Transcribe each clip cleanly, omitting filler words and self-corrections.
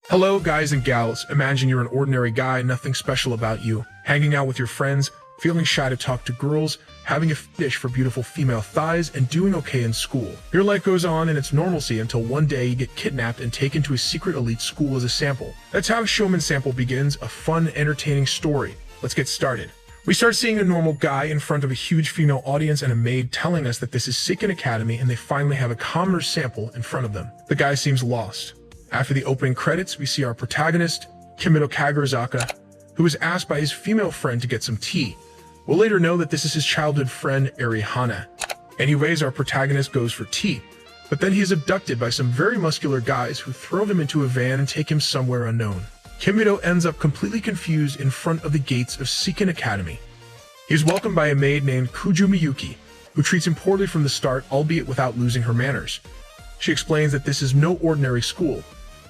Hello, guys and gals. Imagine you're an ordinary guy, nothing special about you. Hanging out with your friends, feeling shy to talk to girls, having a fetish for beautiful female thighs, and doing okay in school. Your life goes on in its normalcy until one day you get kidnapped and taken to a secret elite school as a sample. That's how Shomin Sample begins, a fun, entertaining story. Let's get started. We start seeing a normal guy in front of a huge female audience and a maid telling us that this is Seiken Academy and they finally have a commoner sample in front of them. The guy seems lost. After the opening credits, we see our protagonist, Kimito Kagurazaka, who is asked by his female friend to get some tea. We'll later know that this is his childhood friend, Arihana. Anyways, our protagonist goes for tea, but then he is abducted by some very muscular guys who throw him into a van and take him somewhere unknown. Kimito ends up completely confused in front of the gates of Seiken Academy. He is welcomed by a maid named Kuju Miyuki, who treats him poorly from the start, albeit without losing her manners. She explains that this is no ordinary school.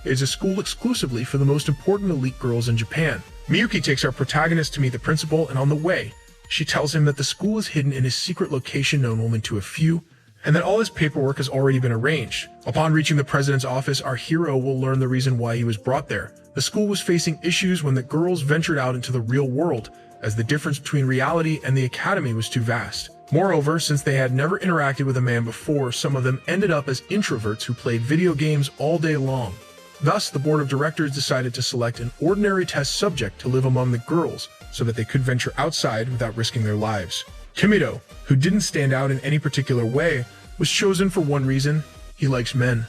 It is a school exclusively for the most important elite girls in Japan. Miyuki takes our protagonist to meet the principal, and on the way, she tells him that the school is hidden in a secret location known only to a few, and that all his paperwork has already been arranged. Upon reaching the president's office, our hero will learn the reason why he was brought there. The school was facing issues when the girls ventured out into the real world, as the difference between reality and the academy was too vast. Moreover, since they had never interacted with a man before, some of them ended up as introverts who played video games all day long. Thus, the board of directors decided to select an ordinary test subject to live among the girls so that they could venture outside without risking their lives. Kimito, who didn't stand out in any particular way, was chosen for one reason: he likes men.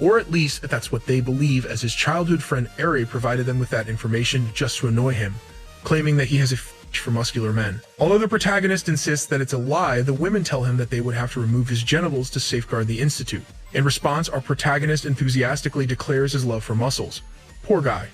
Or at least, that's what they believe, as his childhood friend Eri provided them with that information just to annoy him, claiming that he has a fetish for muscular men. Although the protagonist insists that it's a lie, the women tell him that they would have to remove his genitals to safeguard the institute. In response, our protagonist enthusiastically declares his love for muscles. Poor guy.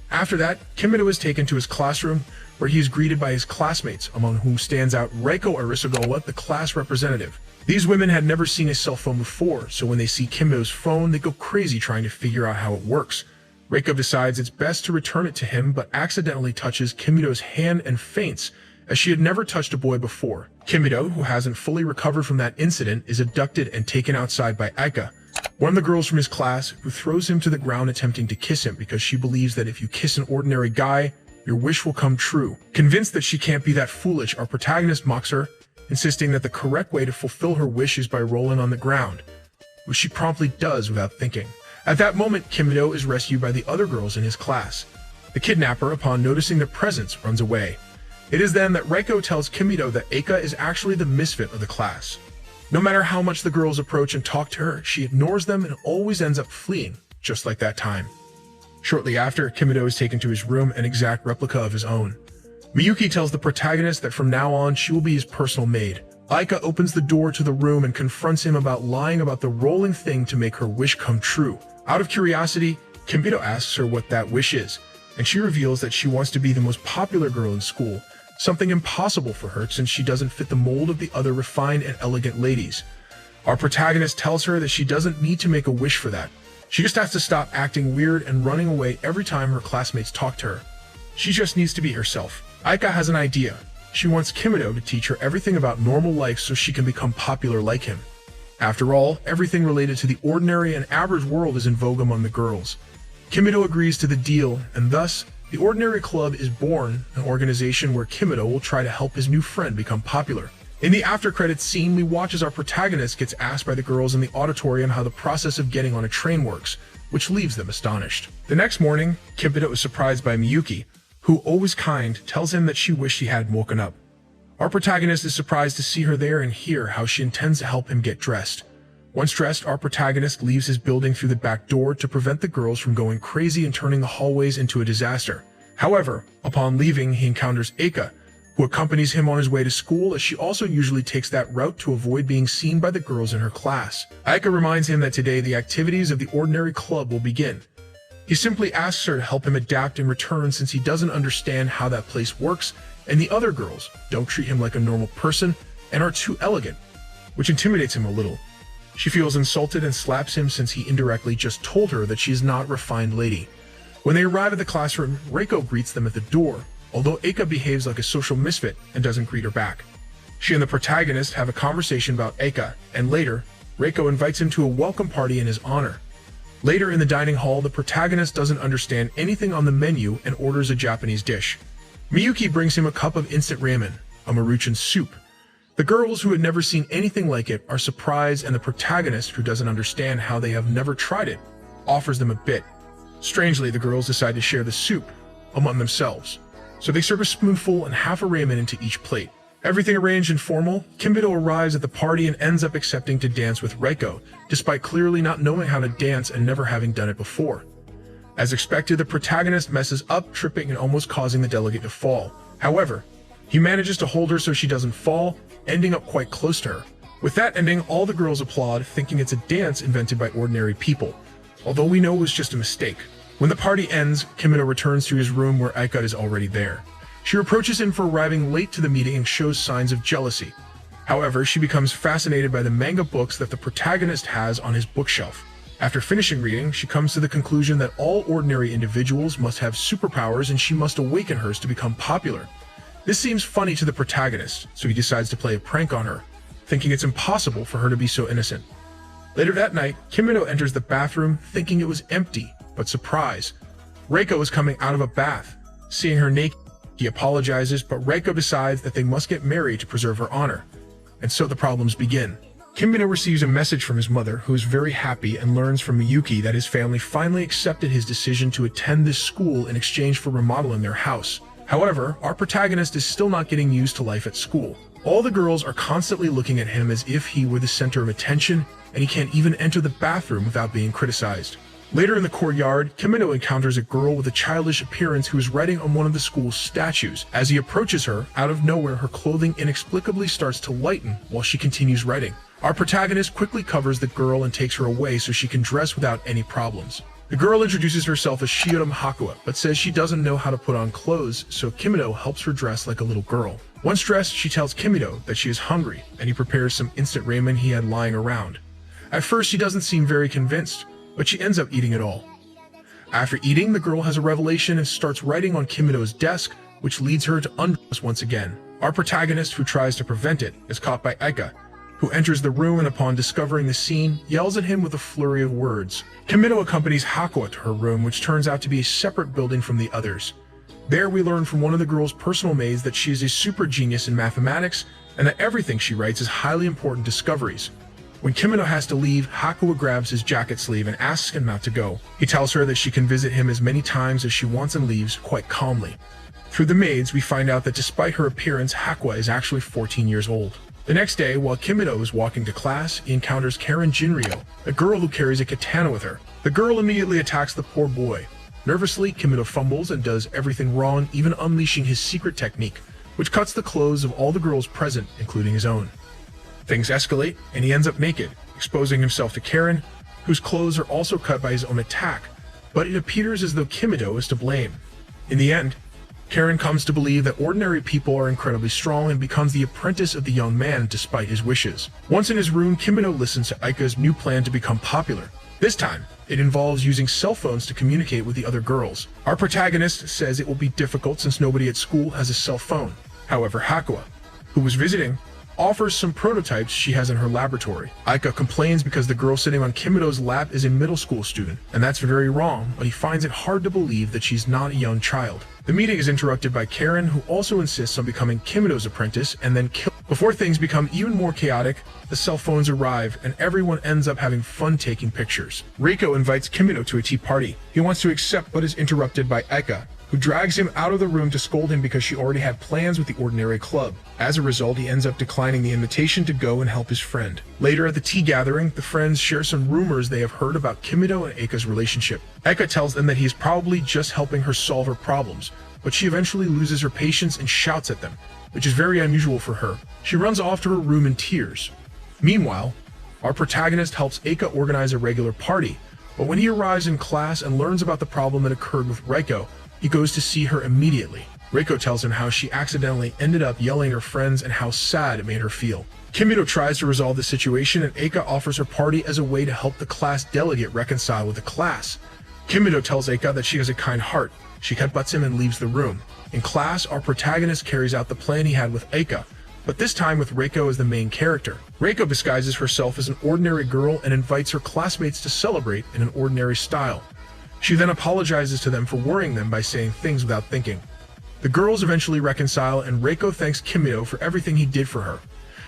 After that, Kimito is taken to his classroom, where he is greeted by his classmates, among whom stands out Reiko Arisugawa, the class representative. These women had never seen a cell phone before, so when they see Kimito's phone, they go crazy trying to figure out how it works. Reiko decides it's best to return it to him, but accidentally touches Kimito's hand and faints, as she had never touched a boy before. Kimito, who hasn't fully recovered from that incident, is abducted and taken outside by Aika, one of the girls from his class, who throws him to the ground attempting to kiss him because she believes that if you kiss an ordinary guy, your wish will come true. Convinced that she can't be that foolish, our protagonist mocks her, insisting that the correct way to fulfill her wish is by rolling on the ground, which she promptly does without thinking. At that moment, Kimito is rescued by the other girls in his class. The kidnapper, upon noticing their presence, runs away. It is then that Reiko tells Kimito that Eika is actually the misfit of the class. No matter how much the girls approach and talk to her, she ignores them and always ends up fleeing, just like that time. Shortly after, Kimito is taken to his room, an exact replica of his own. Miyuki tells the protagonist that from now on she will be his personal maid. Aika opens the door to the room and confronts him about lying about the rolling thing to make her wish come true. Out of curiosity, Kimito asks her what that wish is, and she reveals that she wants to be the most popular girl in school, something impossible for her since she doesn't fit the mold of the other refined and elegant ladies. Our protagonist tells her that she doesn't need to make a wish for that. She just has to stop acting weird and running away every time her classmates talk to her. She just needs to be herself. Aika has an idea. She wants Kimito to teach her everything about normal life so she can become popular like him. After all, everything related to the ordinary and average world is in vogue among the girls. Kimito agrees to the deal, and thus, the Ordinary Club is born, an organization where Kimito will try to help his new friend become popular. In the after-credits scene, we watch as our protagonist gets asked by the girls in the auditorium how the process of getting on a train works, which leaves them astonished. The next morning, Kimito is surprised by Miyuki, who, always kind, tells him that she wished he hadn't woken up. Our protagonist is surprised to see her there and hear how she intends to help him get dressed. Once dressed, our protagonist leaves his building through the back door to prevent the girls from going crazy and turning the hallways into a disaster. However, upon leaving, he encounters Eika, who accompanies him on his way to school, as she also usually takes that route to avoid being seen by the girls in her class. Eika reminds him that today the activities of the Ordinary Club will begin. He simply asks her to help him adapt in return since he doesn't understand how that place works, and the other girls don't treat him like a normal person and are too elegant, which intimidates him a little. She feels insulted and slaps him since he indirectly just told her that she is not a refined lady. When they arrive at the classroom, Reiko greets them at the door, although Eika behaves like a social misfit and doesn't greet her back. She and the protagonist have a conversation about Eika, and later, Reiko invites him to a welcome party in his honor. Later in the dining hall, the protagonist doesn't understand anything on the menu and orders a Japanese dish. Miyuki brings him a cup of instant ramen, a Maruchan soup. The girls, who had never seen anything like it, are surprised, and the protagonist, who doesn't understand how they have never tried it, offers them a bit. Strangely, the girls decide to share the soup among themselves. So they serve a spoonful and half a ramen into each plate. Everything arranged and formal, Kimito arrives at the party and ends up accepting to dance with Reiko, despite clearly not knowing how to dance and never having done it before. As expected, the protagonist messes up, tripping and almost causing the delegate to fall. However, he manages to hold her so she doesn't fall, ending up quite close to her. With that ending, all the girls applaud, thinking it's a dance invented by ordinary people, although we know it was just a mistake. When the party ends, Kimito returns to his room where Aika is already there. She reproaches him for arriving late to the meeting and shows signs of jealousy. However, she becomes fascinated by the manga books that the protagonist has on his bookshelf. After finishing reading, she comes to the conclusion that all ordinary individuals must have superpowers and she must awaken hers to become popular. This seems funny to the protagonist, so he decides to play a prank on her, thinking it's impossible for her to be so innocent. Later that night, Kimito enters the bathroom thinking it was empty, but surprise, Reiko is coming out of a bath. Seeing her naked, he apologizes, but Reiko decides that they must get married to preserve her honor, and so the problems begin. Kimito receives a message from his mother, who is very happy, and learns from Miyuki that his family finally accepted his decision to attend this school in exchange for remodeling their house. However, our protagonist is still not getting used to life at school. All the girls are constantly looking at him as if he were the center of attention, and he can't even enter the bathroom without being criticized. Later in the courtyard, Kimito encounters a girl with a childish appearance who is writing on one of the school's statues. As he approaches her, out of nowhere, her clothing inexplicably starts to lighten while she continues writing. Our protagonist quickly covers the girl and takes her away so she can dress without any problems. The girl introduces herself as Shiodam Hakua, but says she doesn't know how to put on clothes, so Kimito helps her dress like a little girl. Once dressed, she tells Kimito that she is hungry, and he prepares some instant ramen he had lying around. At first, she doesn't seem very convinced, but she ends up eating it all. After eating, the girl has a revelation and starts writing on Kimito's desk, which leads her to undress once again. Our protagonist, who tries to prevent it, is caught by Aika, who enters the room and upon discovering the scene, yells at him with a flurry of words. Kimito accompanies Hakua to her room, which turns out to be a separate building from the others. There we learn from one of the girl's personal maids that she is a super genius in mathematics, and that everything she writes is highly important discoveries. When Kimito has to leave, Hakua grabs his jacket sleeve and asks him not to go. He tells her that she can visit him as many times as she wants and leaves quite calmly. Through the maids, we find out that despite her appearance, Hakua is actually 14 years old. The next day, while Kimito is walking to class, he encounters Karen Jinryo, a girl who carries a katana with her. The girl immediately attacks the poor boy. Nervously, Kimito fumbles and does everything wrong, even unleashing his secret technique, which cuts the clothes of all the girls present, including his own. Things escalate, and he ends up naked, exposing himself to Karen, whose clothes are also cut by his own attack, but it appears as though Kimito is to blame. In the end, Karen comes to believe that ordinary people are incredibly strong and becomes the apprentice of the young man despite his wishes. Once in his room, Kimito listens to Aika's new plan to become popular. This time, it involves using cell phones to communicate with the other girls. Our protagonist says it will be difficult since nobody at school has a cell phone. However, Hakua, who was visiting, offers some prototypes she has in her laboratory. Aika complains because the girl sitting on Kimito's lap is a middle school student, and that's very wrong, but he finds it hard to believe that she's not a young child. The meeting is interrupted by Karen, who also insists on becoming Kimito's apprentice and then kill. Before things become even more chaotic, the cell phones arrive and everyone ends up having fun taking pictures. Reiko invites Kimito to a tea party. He wants to accept but is interrupted by Aika, who drags him out of the room to scold him because she already had plans with the ordinary club. As a result, he ends up declining the invitation to go and help his friend. Later at the tea gathering, the friends share some rumors they have heard about Kimito and Aika's relationship. Aika tells them that he is probably just helping her solve her problems, but she eventually loses her patience and shouts at them, which is very unusual for her. She runs off to her room in tears. Meanwhile, our protagonist helps Aika organize a regular party, but when he arrives in class and learns about the problem that occurred with Reiko, he goes to see her immediately. Reiko tells him how she accidentally ended up yelling at her friends and how sad it made her feel. Kimito tries to resolve the situation and Aika offers her party as a way to help the class delegate reconcile with the class. Kimito tells Aika that she has a kind heart. She headbutts him and leaves the room. In class, our protagonist carries out the plan he had with Aika, but this time with Reiko as the main character. Reiko disguises herself as an ordinary girl and invites her classmates to celebrate in an ordinary style. She then apologizes to them for worrying them by saying things without thinking. The girls eventually reconcile and Reiko thanks Kimito for everything he did for her.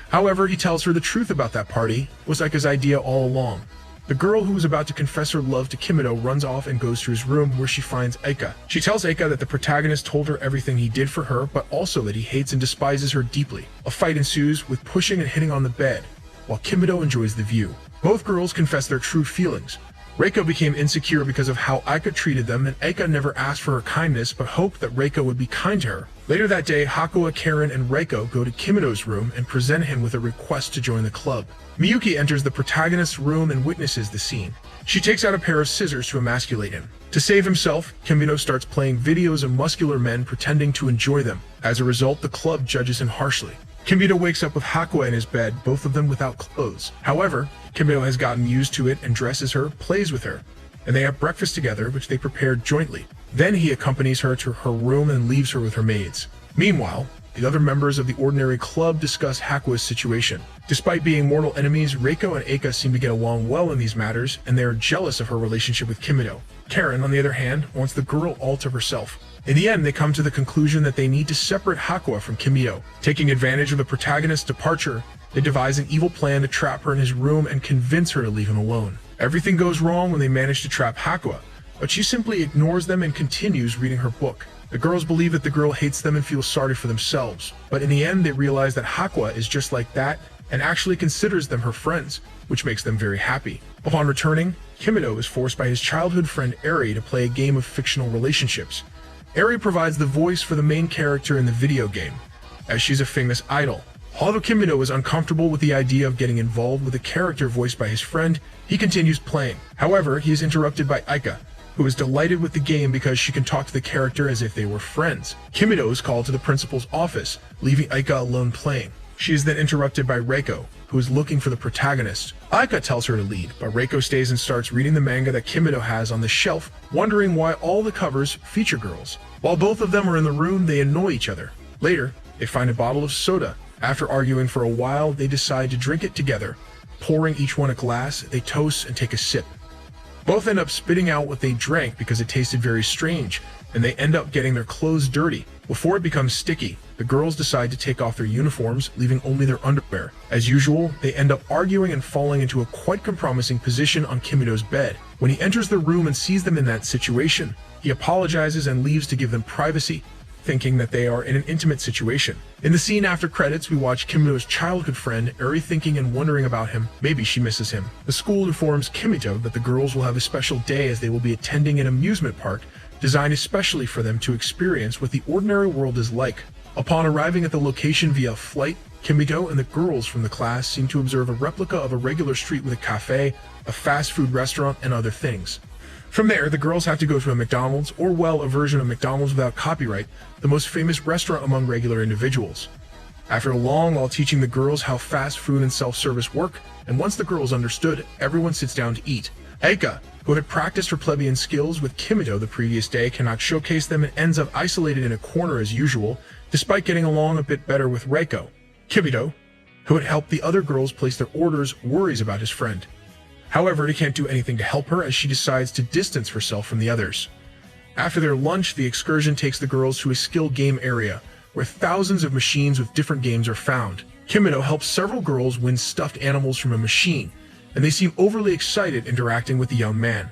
However, he tells her the truth about that party was Aika's idea all along. The girl who was about to confess her love to Kimito runs off and goes to his room where she finds Aika. She tells Aika that the protagonist told her everything he did for her, but also that he hates and despises her deeply. A fight ensues with pushing and hitting on the bed, while Kimito enjoys the view. Both girls confess their true feelings. Reiko became insecure because of how Aika treated them, and Aika never asked for her kindness but hoped that Reiko would be kind to her. Later that day, Hakuya, Karen, and Reiko go to Kimito's room and present him with a request to join the club. Miyuki enters the protagonist's room and witnesses the scene. She takes out a pair of scissors to emasculate him. To save himself, Kimito starts playing videos of muscular men pretending to enjoy them. As a result, the club judges him harshly. Kimito wakes up with Hakuya in his bed, both of them without clothes. However, Kimito has gotten used to it and dresses her, plays with her, and they have breakfast together, which they prepared jointly. Then he accompanies her to her room and leaves her with her maids. Meanwhile, the other members of the Ordinary Club discuss Hakuya's situation. Despite being mortal enemies, Reiko and Aika seem to get along well in these matters, and they are jealous of her relationship with Kimito. Karen, on the other hand, wants the girl all to herself. In the end, they come to the conclusion that they need to separate Hakuya from Kimito. Taking advantage of the protagonist's departure, they devise an evil plan to trap her in his room and convince her to leave him alone. Everything goes wrong when they manage to trap Hakuya, but she simply ignores them and continues reading her book. The girls believe that the girl hates them and feel sorry for themselves, but in the end they realize that Hakuya is just like that and actually considers them her friends, which makes them very happy. Upon returning, Kimito is forced by his childhood friend Eri to play a game of fictional relationships. Eri provides the voice for the main character in the video game, as she's a famous idol. Although Kimito is uncomfortable with the idea of getting involved with a character voiced by his friend, he continues playing. However, he is interrupted by Aika, who is delighted with the game because she can talk to the character as if they were friends. Kimito is called to the principal's office, leaving Aika alone playing. She is then interrupted by Reiko, who is looking for the protagonist. Aika tells her to lead, but Reiko stays and starts reading the manga that Kimito has on the shelf, wondering why all the covers feature girls. While both of them are in the room, they annoy each other. Later, they find a bottle of soda. After arguing for a while, they decide to drink it together. Pouring each one a glass, they toast and take a sip. Both end up spitting out what they drank because it tasted very strange, and they end up getting their clothes dirty. Before it becomes sticky, the girls decide to take off their uniforms, leaving only their underwear. As usual, they end up arguing and falling into a quite compromising position on Kimito's bed. When he enters the room and sees them in that situation, he apologizes and leaves to give them privacy, thinking that they are in an intimate situation. In the scene after credits, we watch Kimito's childhood friend, Eri, thinking and wondering about him. Maybe she misses him. The school informs Kimito that the girls will have a special day as they will be attending an amusement park designed especially for them to experience what the ordinary world is like. Upon arriving at the location via flight, Kimito and the girls from the class seem to observe a replica of a regular street with a cafe, a fast food restaurant, and other things. From there, the girls have to go to a McDonald's, or well, a version of McDonald's without copyright, the most famous restaurant among regular individuals. After a long while teaching the girls how fast food and self-service work, and once the girls understood, everyone sits down to eat. Aika, who had practiced her plebeian skills with Kimito the previous day, cannot showcase them and ends up isolated in a corner as usual, despite getting along a bit better with Reiko. Kimito, who had helped the other girls place their orders, worries about his friend. However, he can't do anything to help her as she decides to distance herself from the others. After their lunch, the excursion takes the girls to a skill game area, where thousands of machines with different games are found. Kimito helps several girls win stuffed animals from a machine, and they seem overly excited interacting with the young man.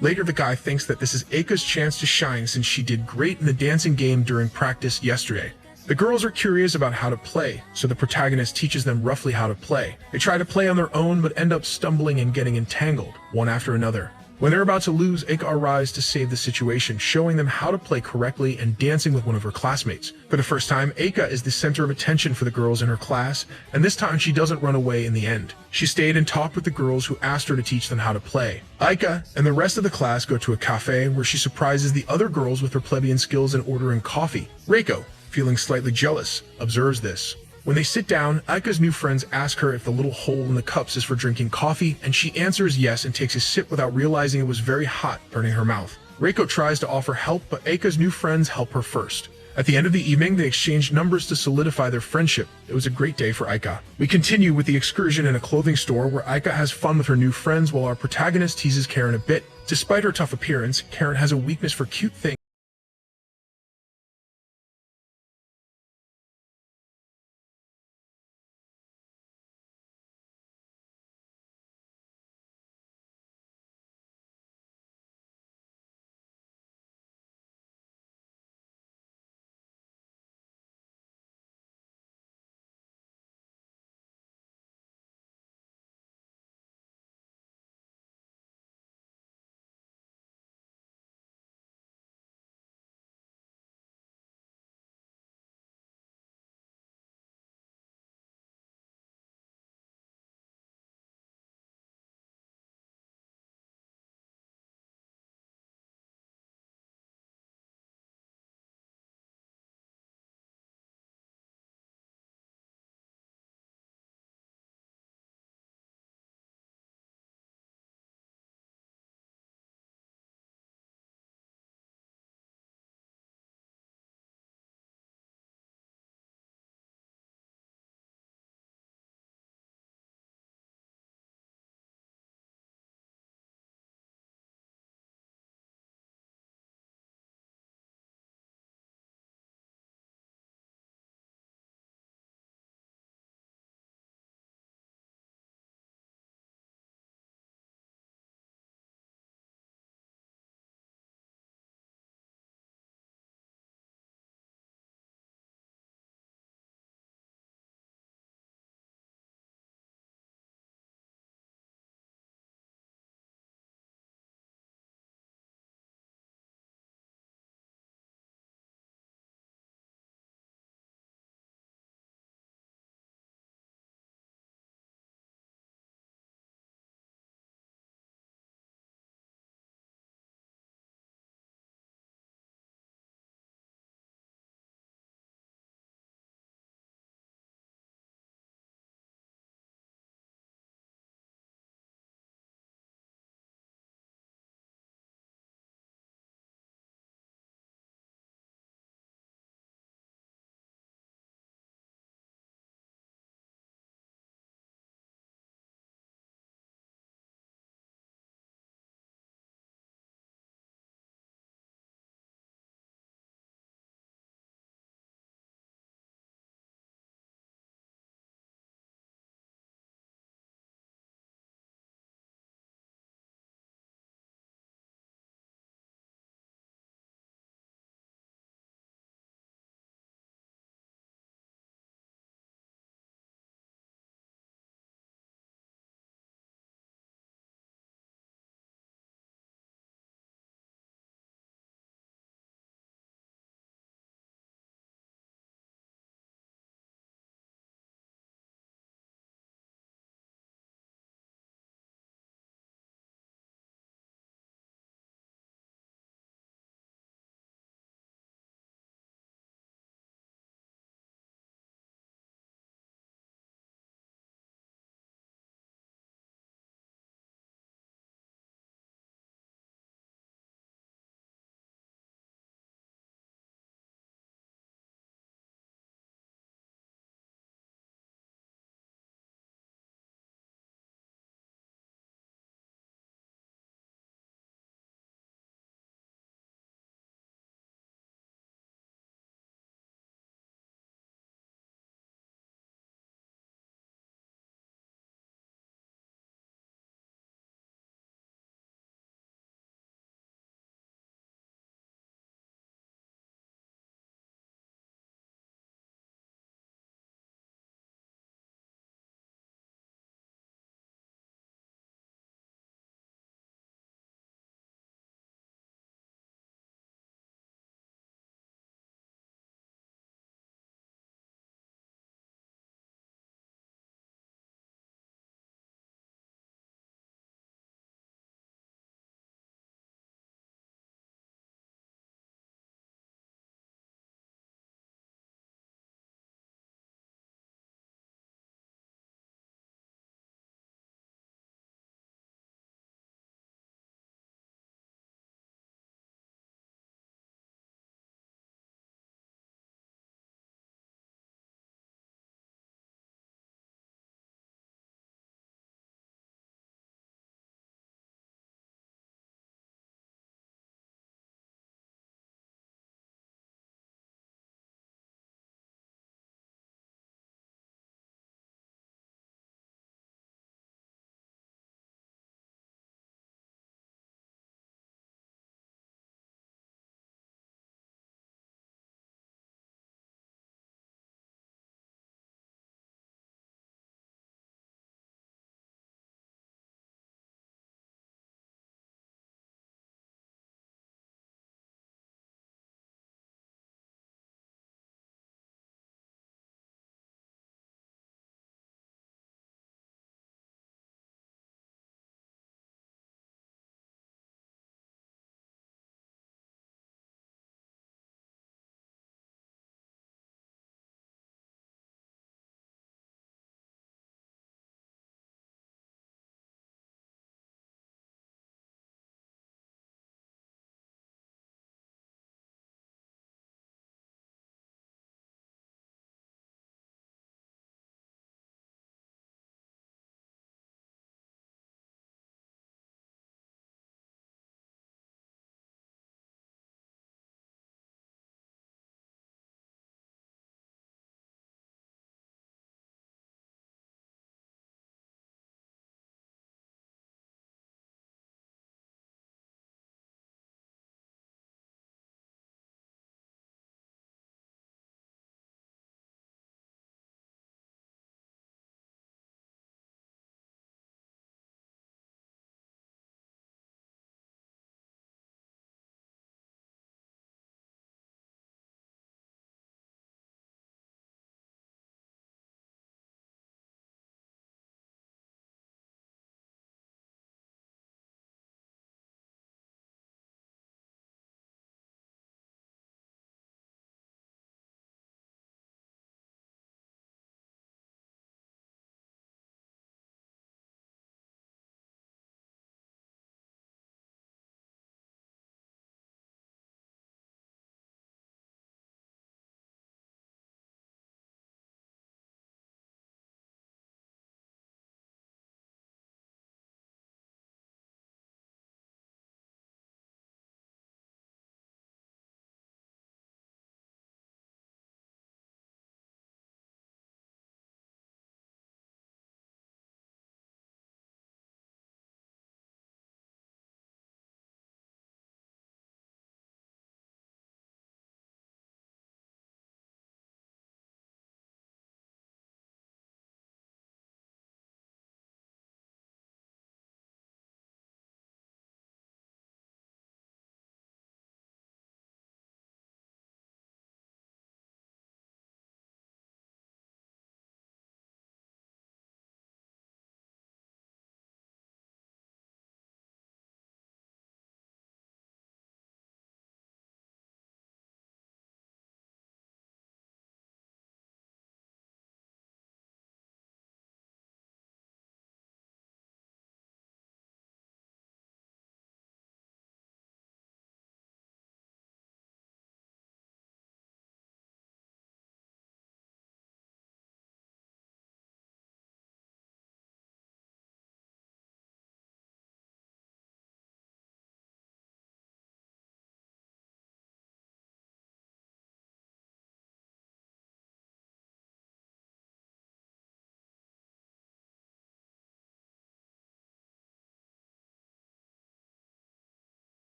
Later, the guy thinks that this is Aika's chance to shine since she did great in the dancing game during practice yesterday. The girls are curious about how to play, so the protagonist teaches them roughly how to play. They try to play on their own but end up stumbling and getting entangled, one after another. When they're about to lose, Aika arrives to save the situation, showing them how to play correctly and dancing with one of her classmates. For the first time, Aika is the center of attention for the girls in her class, and this time she doesn't run away in the end. She stayed and talked with the girls who asked her to teach them how to play. Aika and the rest of the class go to a cafe where she surprises the other girls with her plebeian skills in ordering coffee. Reiko, feeling slightly jealous, observes this. When they sit down, Aika's new friends ask her if the little hole in the cups is for drinking coffee, and she answers yes and takes a sip without realizing it was very hot, burning her mouth. Reiko tries to offer help, but Aika's new friends help her first. At the end of the evening, they exchanged numbers to solidify their friendship. It was a great day for Aika. We continue with the excursion in a clothing store where Aika has fun with her new friends while our protagonist teases Karen a bit. Despite her tough appearance, Karen has a weakness for cute things